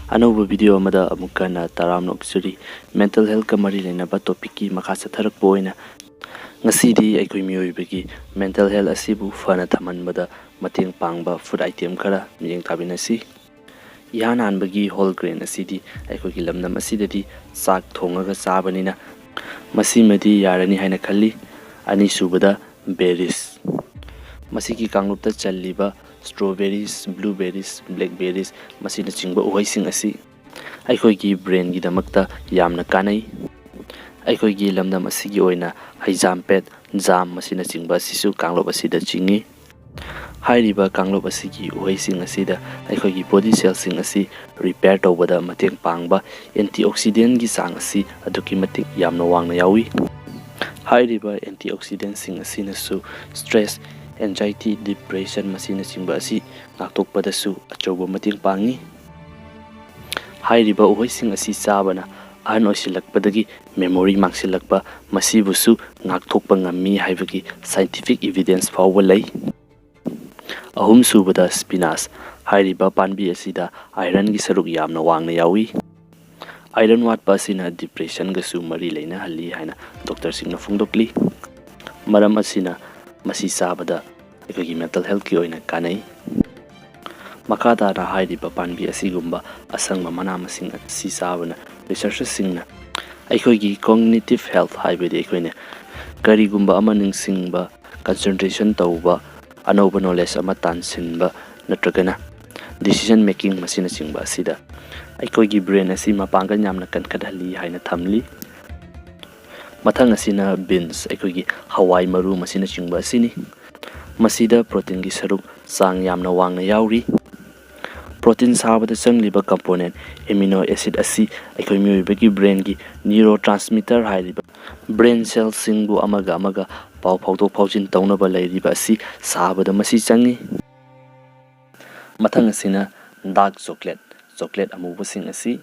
अनौब video अमदा अमुकना तराम नोक्सरी mental health का मरी लेनबा topic की मखा चथरक पोइना ngasi अखोई मियोइबगी मेंटल हेल्थ असिबु फना थमनबदा मतेंग पांगबा फूड आइटम खरा मियेंग थाबिनसी यान आनबगी होल ग्रेन असिदी अखोई लमनम असिददी चाक थोंगगा चाबनिना मसिमदी यारनी हाइना खल्ली अनि सुबदा बेरीज मसिकी कांगलुपता चल्लीबा स्ट्रॉबेरीज ब्लूबेरीज ब्लैकबेरीज मसिना चिंगबा उहैसिंग असि अखोई ब्रेन की दमकता यामना कानै अखोई लमदम असिगी ओइना हैजामपेट जाम मसिना चिंगबा असिसु कांगलोप असिदा चिंगी हाइरिबा कांगलोप असिगी उहैसिंग असिदा अखोई बॉडी सेल्सिंग असि रिपेयर तौबदा मतेंग पांगबा एंटीऑक्सीडेंट की चांग असि अदुकी मतिक यामना वांगना यावी हाइरिबा एंटीऑक्सीडेंट सिंग असिनसु स्ट्रेस एंजाइटी डिप्रेशन मसिना चिंबा असि नाक्तोकपदसु अचौबा मतेंग पांगी हाइरिबा उहैसिंग असि चाबना अहन ओइसिलकपदगी मेमोरी मांगसिलकपा मसिबुसु नाक्तोकपा ngami हाइबगी साइंटिफिक एविडेंस फावबा लै अहुम सुबदा स्पिनाच हाइरिबा पानबी असिदा आयरन की सरुक यामना वांगना यावी आयरन वाटपा असिना डिप्रेशन गसु मरी लेना हल्ली हाइना डॉक्टर सिंगना फुंगदोकली मरम असिना मसी चाबदा अखोई मेंटल हेल्थ की ओइना कानै मखादाना हाइरिबा पानबी असिगुम्बा असंग मना मसिंग असि चाबना रिसर्चर्स सिंगना अखोई कॉग्निटिव हेल्थ हाइबदि अखोइने करिगुम्बा अमा निंगसिंगबा कंसंट्रेशन तौबा अनौबा नॉलेज अमा तानसिनबा नत्रगना डिसीजन मेकिंग मसिना चिंगबा असिदा अखोई ब्रेन असि मपांगन यामना कनखदहली हाइना थमली मथंग असिना बीन्स अखोई हवाई मरु मसिना चिंगबा असिनी मसिदा प्रोटीन की सरुक चांग यामना वांगना याउरी प्रोटीन साबदा चंगलिबा कंपोनेंट एमिनो एसिड असि अखोई मियोइबगी ब्रेन की न्यूरोट्रांसमीटर हाइरिबा ब्रेन सेल सिंगबु अमगा अमगा पाव फाउदोक फाउजिन तौनबा लैरिबा असि साबदा मसि चंगी मथंग असिना डार्क चॉकलेट अमुबसिंग असि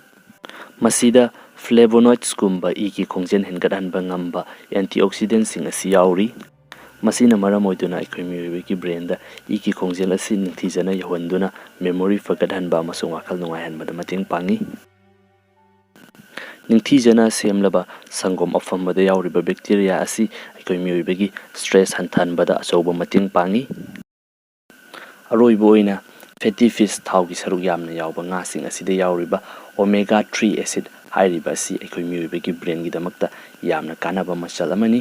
मसिदा फ्लेवोनॉइड्स गुम्बा ई की खोंजेन हेनगदहनबा ngamba एंटीऑक्सीडेंट सिंग असि याउरी मसिना मरम ओइदुना अखोई मियोइबगी ब्रेन ई की खोंजेल असि निंगथीजना यहोंदुना मेमोरी फगदहनबा अमसुंग वाखल नुंगाइहनबदा मतेंग पांगी निंगथीजना सेमलबा संगोम अफमबदा याउरिबा बैक्टीरिया असि अखोई मियोइबगी स्ट्रेस हंथानबदा अचौबा मतेंग पांगी अरोइबा ओइना फैटी फिश थाव की सरुक यामना यावबा ngaसिंग असिदा याउरिबा ओमेगा 3 एसिड हाइरिबा असि अखोई मियोइबगी ब्रेन की दमकता यामना कानाबा मचल अमनी